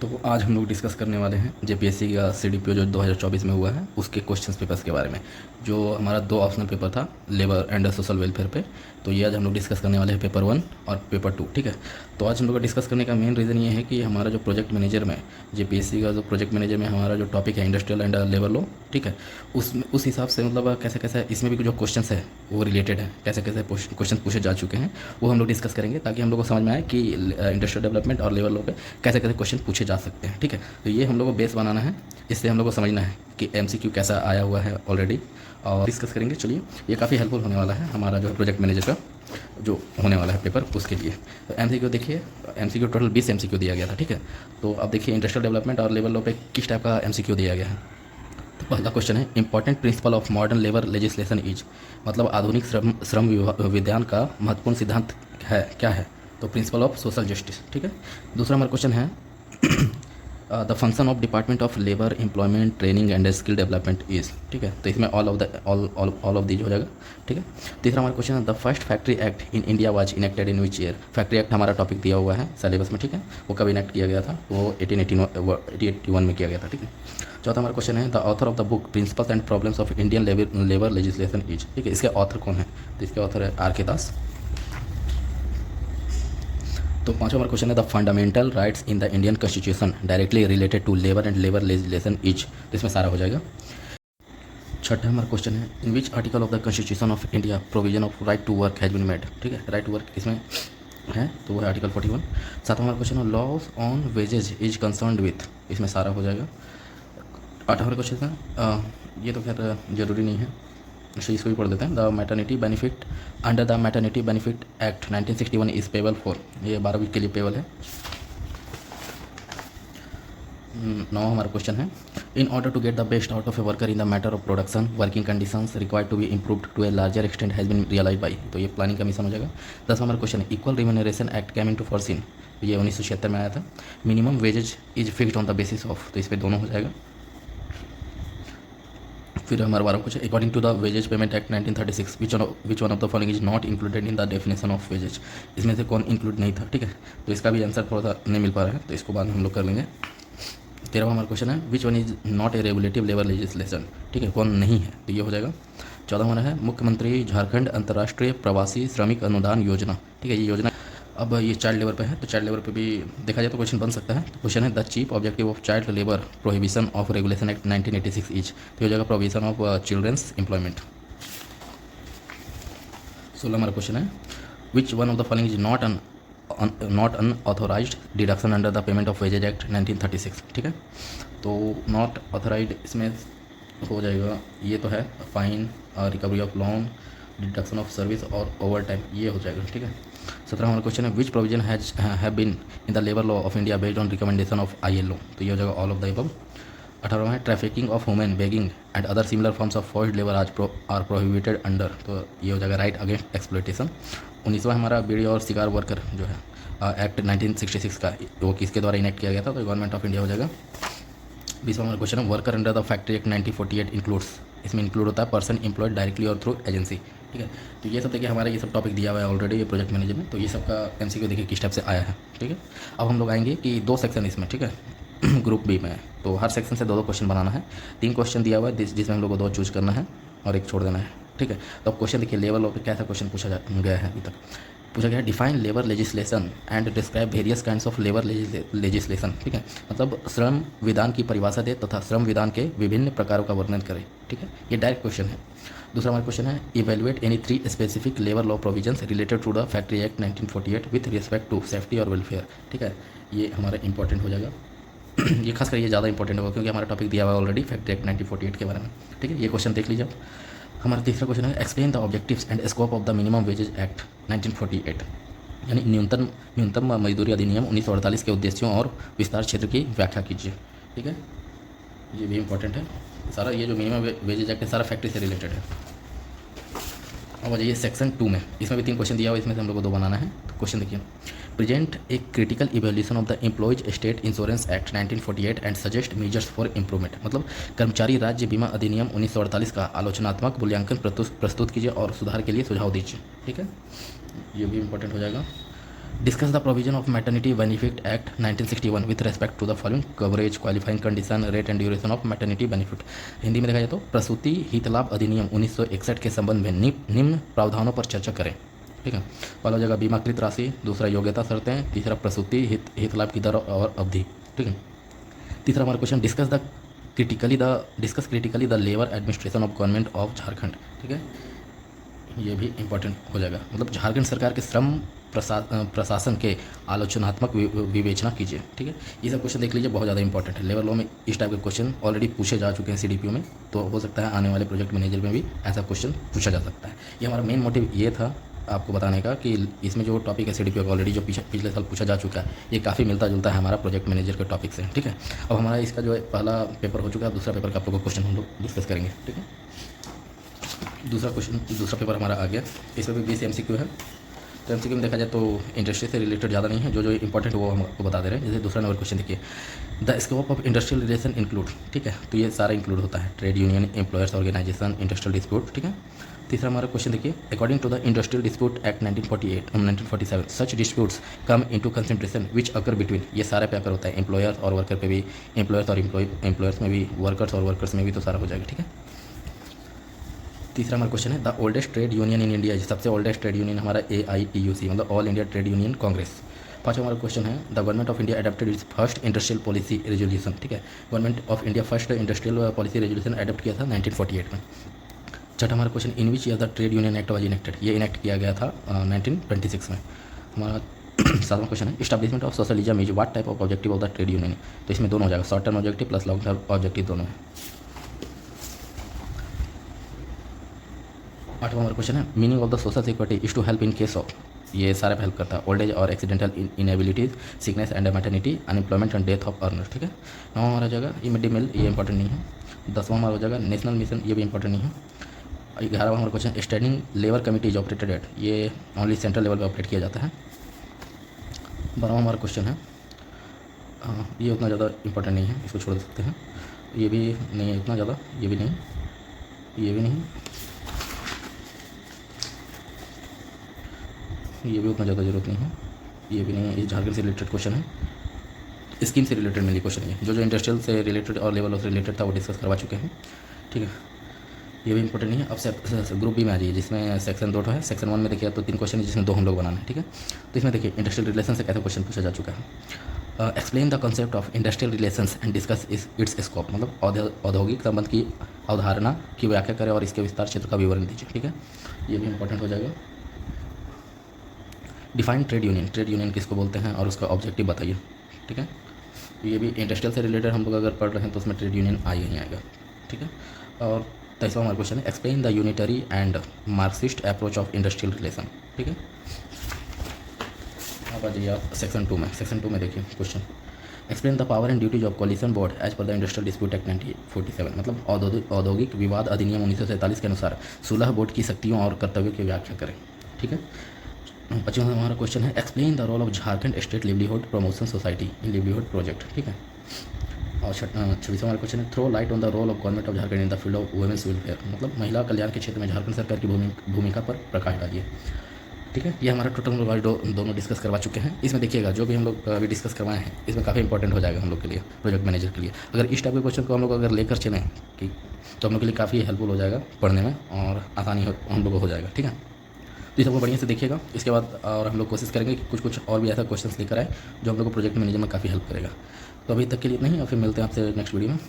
तो आज हम लोग डिस्कस करने वाले हैं जेपीएससी का सीडीपीओ जो 2024 में हुआ है उसके क्वेश्चंस पेपर्स के बारे में। जो हमारा 2 ऑप्शनल पेपर था लेबर एंड सोशल वेलफेयर पे, तो ये आज हम लोग डिस्कस करने वाले हैं पेपर 1 और पेपर 2। ठीक है, तो आज हम लोग का डिस्कस करने का मेन रीज़न ये है कि हमारा जो प्रोजेक्ट मैनेजर में जेपीएससी का जो प्रोजेक्ट मैनेजर में हमारा जो टॉपिक है इंडस्ट्रियल एंड लेबर लॉ, ठीक है, उस हिसाब से मतलब कैसे कैसे इसमें भी जो क्वेश्चन है वो रिलेटेड है, कैसे कैसे क्वेश्चन पूछे जा चुके हैं वो हम लोग डिस्कस करेंगे ताकि हम लोग को समझ में आए कि इंडस्ट्रियल डेवलपमेंट और लेबर लॉ पे कैसे कैसे क्वेश्चन पूछे जा सकते हैं। ठीक है, तो ये हम लोग को बेस बनाना है, इससे हम लोग को समझना है कि एमसीक्यू कैसा आया हुआ है ऑलरेडी और डिस्कस करेंगे। चलिए, ये काफ़ी हेल्पफुल होने वाला है हमारा जो है प्रोजेक्ट मैनेजर का जो होने वाला है पेपर उसके लिए। तो एमसीक्यू देखिए, एमसीक्यू टोटल 20 एमसीक्यू दिया गया था। ठीक है, तो अब देखिए इंडस्ट्रियल डेवलपमेंट और लेबर लॉ पे किस टाइप का एमसीक्यू दिया गया है। तो पहला क्वेश्चन है important principle of modern labour legislation is, मतलब आधुनिक श्रम विधान का महत्वपूर्ण सिद्धांत है क्या है, तो प्रिंसिपल ऑफ सोशल जस्टिस। ठीक है, दूसरा हमारा क्वेश्चन है the function of department of labour employment training and skill development is. ठीक है, तो इसमें ऑल ऑफ दीज हो जाएगा। ठीक है, तीसरा हमारा क्वेश्चन है the first factory act in India was enacted in which year. Factory act हमारा टॉपिक दिया हुआ है सिलेबस में। ठीक है, वो कब इनेक्ट किया गया था, वो 1881 में किया गया था। ठीक है, चौथा हमारा क्वेश्चन है the author of the book principles and problems of Indian labour legislation is. ठीक है, इसके ऑथर कौन है, तो इसके ऑथर है आर के दास। तो पांचवा हमारा क्वेश्चन है the fundamental rights in the Indian constitution directly related to labour and labour legislation is, तो इसमें सारा हो जाएगा। छठा हमारा क्वेश्चन है in which article of the constitution of India provision of right to work has been made. ठीक है, राइट टू वर्क इसमें है, तो वो है आर्टिकल 41। सातवां हमारा क्वेश्चन है laws on wages is concern with, इसमें सारा हो जाएगा। आठवां हमारा क्वेश्चन है ये तो खैर जरूरी नहीं है, इसको भी पढ़ देते हैं। The maternity benefit under the maternity benefit act 1961 is payable for, ये 12 वीक के लिए पेबल है। नौ हमारा क्वेश्चन है in order to get the best out of a worker in the matter of production working conditions required to be improved to a larger extent has been realise by, तो ये planning का mission हो जाएगा। 10वां हमारा question है equal remuneration act came into force in, ये 1976 में आया था। Minimum wages is fixed on the basis of, तो इस पर दोनों हो जाएगा। फिर हमारा 12 question according to the wages payment act 1936 which one of the following is not included in the definition of wages, इसमें से कौन इंक्लूड नहीं था। ठीक है, तो इसका भी आंसर थोड़ा सा नहीं मिल पा रहा है, तो इसको बाद में हम लोग कर लेंगे। 13वां हमारा क्वेश्चन है which one is not a regulative labour legislation, ठीक है, कौन नहीं है, तो ये हो जाएगा। 14वां हमारा है मुख्यमंत्री झारखंड अंतर्राष्ट्रीय प्रवासी श्रमिक अनुदान योजना। ठीक है, ये योजना अब ये चाइल्ड लेबर पे है, तो चाइल्ड लेबर पे भी देखा जाए तो क्वेश्चन बन सकता है। तो क्वेश्चन है the chief objective of child labour prohibition of regulation act 1986 is, तो हो जाएगा प्रोहिबिशन ऑफ चिल्ड्रंस एम्प्लॉयमेंट। 16 हमारा क्वेश्चन है which one of the following is not unauthorised deduction under the payment of wages act 1936। ठीक है, तो not authorised इसमें हो जाएगा, ये तो है fine, recovery of loan, deduction of service और ओवर टाइम, ये हो जाएगा। ठीक है, 17वां हमारा क्वेश्चन है which provision have been in the labour law of India based on recommendation of ILO, तो ये हो जाएगा ऑल ऑफ द अबव। 18वां है trafficking of women begging and other similar forms of forced labour are prohibited under, तो ये हो जाएगा राइट अगेंस्ट एक्सप्लॉयटेशन। 19वां हमारा बीड़ी और शिकार वर्कर जो है एक्ट 1966 का, वो किसके द्वारा इनेक्ट किया गया था, तो गवर्नमेंट ऑफ इंडिया हो जाएगा। 20वां हमारा क्वेश्चन है worker under the factory act 1948 includes, इसमें इंक्लूड होता है पर्सन एम्प्लॉयड डायरेक्टली और थ्रू एजेंसी। ठीक है, तो ये सब देखिए हमारा ये सब टॉपिक दिया हुआ है ऑलरेडी ये प्रोजेक्ट मैनेजर में, तो ये सब का एमसीक्यू देखिए किस टाइप से आया है। ठीक है, अब हम लोग आएंगे कि 2 सेक्शन इसमें, ठीक है, ग्रुप बी में, तो हर सेक्शन से 2-2 क्वेश्चन बनाना है। 3 क्वेश्चन दिया हुआ है जिसमें हम लोग को 2 चूज करना है और 1 छोड़ देना है। ठीक है, तो अब क्वेश्चन देखिए लेबर लॉ पे कैसा क्वेश्चन पूछा गया है अभी तक। पूछा गया है define labour legislation and describe various kinds of labour legislation. ठीक है, मतलब श्रम विधान की परिभाषा दे तथा श्रम विधान के विभिन्न प्रकारों का वर्णन करें। ठीक है, ये डायरेक्ट क्वेश्चन है। दूसरा हमारा क्वेश्चन है evaluate any 3 specific labour law provisions related to the factory act 1948 with respect to safety और वेलफेयर। ठीक है, ये हमारा इंपॉर्टेंट हो जाएगा ये खास कर ये ज़्यादा इंपॉर्टेंट होगा क्योंकि हमारा टॉपिक दिया हुआ है ऑलरेडी फैक्ट्री एक्ट 1948 के बारे में। ठीक है, ये क्वेश्चन देख लीजिए। हमारा तीसरा क्वेश्चन है explain the objectives and scope of the minimum wages act 1948, यानी न्यूनतम मजदूरी अधिनियम 1948 के उद्देश्यों और विस्तार क्षेत्र की व्याख्या कीजिए। ठीक है, ये भी इंपॉर्टेंट है सारा, ये जो मिनिमम वेजेज एक्ट है सारा फैक्ट्री से रिलेटेड है। अब आ जाइए सेक्शन 2 में, इसमें भी 3 क्वेश्चन दिया हुआ है, इसमें से हम लोग को 2 बनाना है। तो क्वेश्चन देखिए present a critical evaluation of the employees state insurance act 1948 and suggest measures for improvement, मतलब कर्मचारी राज्य बीमा अधिनियम 1948 का आलोचनात्मक मूल्यांकन प्रस्तुत कीजिए और सुधार के लिए सुझाव दीजिए। ठीक है, ये भी इंपॉर्टेंट हो जाएगा। Discuss the provision of maternity benefit act 1961 with respect to the following coverage qualifying condition rate and duration of maternity benefit. Hindi में देखा जाए तो प्रसूति हितलाभ अधिनियम 1961 के संबंध में निम्न प्रावधानों पर चर्चा करें। ठीक है, पहला हो जाएगा बीमाकृत राशि, दूसरा योग्यता शर्तें, तीसरा प्रसूति हितलाभ की दर और अवधि। ठीक है, तीसरा हमारा question discuss critically the labour administration of government of Jharkhand. ठीक है, ये भी इंपॉर्टेंट हो जाएगा, मतलब झारखंड सरकार के श्रम प्रशासन के आलोचनात्मक विवेचना कीजिए। ठीक है, ये सब क्वेश्चन देख लीजिए, बहुत ज़्यादा इंपॉर्टेंट है। लेवल लॉ में इस टाइप के क्वेश्चन ऑलरेडी पूछे जा चुके हैं CDPO में, तो हो सकता है आने वाले प्रोजेक्ट मैनेजर में भी ऐसा क्वेश्चन पूछा जा सकता है। ये हमारा मेन मोटिव ये था आपको बताने का कि इसमें जो टॉपिक है CDPO का ऑलरेडी जो पिछले साल पूछा जा चुका है, ये काफ़ी मिलता जुलता है हमारा प्रोजेक्ट मैनेजर के टॉपिक से। ठीक है, अब हमारा इसका जो है पहला पेपर हो चुका है, दूसरा पेपर का आप लोगों को क्वेश्चन हम लोग डिस्कस करेंगे। ठीक है, दूसरा पेपर हमारा आ गया, इसमें भी 20 MCQ है। तो MCQ में देखा जाए तो इंडस्ट्री से रिलेटेड ज़्यादा नहीं है, जो इंपॉर्टेंट वो हम आपको बता दे रहे हैं। जैसे दूसरा नंबर क्वेश्चन देखिए, the scope of industrial relation include. ठीक है, तो ये सारा इंक्लूड होता है, trade union, employers organisation, industrial dispute. ठीक है, तीसरा हमारा क्वेश्चन देखिए, according to the industrial dispute act 1947 such disputes come into consideration which occur between. ये सारे पे अकर होता है, एम्प्लॉयर्स और वर्कर पे भी, एम्प्लॉयर्स और एम्प्लॉयर्स में भी, वर्कर्स और वर्कर्स में भी, तो सारा हो जाएगा। ठीक है, तीसरा हमारा क्वेश्चन है the oldest trade union in India. सबसे ओल्डेस्ट ट्रेड यूनियन हमारा AITUC, मतलब all India trade union congress. पाँचवा हमारा क्वेश्चन है the government of India adopted its first industrial policy resolution. ठीक है, government of India first industrial policy resolution adopt किया था 1948 में। छठा हमारा question in which year the trade union act was enacted. ये इनेक्ट किया गया था 1926 में। हमारा सातवां क्वेश्चन है establishment of socialism is what type of objective of the trade union. तो इसमें दोनों हो जाएगा, short term objective plus long term objective दोनों है। आठवां हमारा क्वेश्चन है meaning of the social security is to help in case of. ये सारे पे हेल्प करता है, ओल्ड एज और accidental inabilities, sickness and maternity, unemployment and death of earners. ठीक है, नौवां हमारा हो जाएगा मिड डे मील, ये इंपॉर्टेंट नहीं है। 10वां हमारा हो जाएगा नेशनल मिशन, ये भी इंपॉर्टेंट नहीं है। 11वां हमारा question standing labour committee is operated at, ये ओनली सेंट्रल लेवल पर ऑपरेट किया जाता है। 12वां हमारा क्वेश्चन है ये उतना ज़्यादा इंपॉर्टेंट नहीं है, इसको छोड़ सकते हैं। ये भी नहीं है इतना ज़्यादा, ये भी नहीं, ये भी नहीं, ये भी उतना ज़्यादा ज़रूरत नहीं है, ये भी नहीं है। ये झारखंड से रिलेटेड क्वेश्चन है, स्कीम से रिलेटेड मेनली क्वेश्चन है। जो इंडस्ट्रियल से रिलेटेड और लेवल से रिलेटेड था वो डिस्कस करवा चुके हैं। ठीक है, ये भी इंपॉर्टेंट नहीं है। अब ग्रुप बी में आ जाइए, जिसमें सेक्शन 2 है। सेक्शन 1 में देखिए तो 3 क्वेश्चन है, जिसमें 2 हम लोग बनाना है। ठीक है, तो इसमें देखिए इंडस्ट्रियल रिलेशन से कैसा क्वेश्चन पूछा जा चुका है। Explain the concept of industrial relations and discuss it's scope, मतलब औद्योगिक संबंध की अवधारणा की व्याख्या करें और इसके विस्तार क्षेत्र का विवरण दीजिए। ठीक है, ये भी इंपॉर्टेंट हो जाएगा। डिफाइन ट्रेड यूनियन किसको बोलते हैं और उसका ऑब्जेक्टिव बताइए। ठीक है, ये भी इंडस्ट्रियल से रिलेटेड हम लोग अगर पढ़ रहे हैं तो उसमें ट्रेड यूनियन आएगा ही आएगा। ठीक है, और 23वां हमारा क्वेश्चन है explain the unitary and Marxist approach of industrial relation. ठीक है, अब आ जाइए आप सेक्शन 2 में। सेक्शन 2 में देखिए question explain the power and duties of conciliation board as per the industrial dispute act 1947, मतलब औद्योगिक विवाद अधिनियम 1947 के अनुसार सुलह बोर्ड की शक्तियों और कर्तव्यों की व्याख्या करें। ठीक है, 25वां हमारा क्वेश्चन है explain the role of Jharkhand state livelihood promotion society in livelihood project. ठीक है, और 26वां हमारा क्वेश्चन है throw light on the role of government of Jharkhand in the field of women's welfare, मतलब महिला कल्याण के क्षेत्र में झारखंड सरकार की भूमिका पर प्रकाश डालिए। ठीक है, ये हमारा टोटल हम लोग दोनों डिस्कस करवा चुके हैं। इसमें देखिएगा जो भी हम लोग अभी डिस्कस करवाए हैं इसमें काफ़ी इंपॉर्टेंट हो जाएगा हम लोग के लिए, प्रोजेक्ट मैनेजर के लिए। अगर इस टाइप के क्वेश्चन को हम लोग अगर लेकर चलें कि तो हम लोग के लिए काफ़ी हेल्पफुल हो जाएगा पढ़ने में और आसानी हम लोग को हो जाएगा। ठीक है, तो ये सबको बढ़िया से देखिएगा। इसके बाद और हम लोग कोशिश करेंगे कि कुछ और भी ऐसा क्वेश्चन लेकर आए जो हम लोग को प्रोजेक्ट मैनेजर में काफ़ी हेल्प करेगा। तो अभी तक के लिए इतना ही, और फिर मिलते हैं आपसे नेक्स्ट वीडियो में।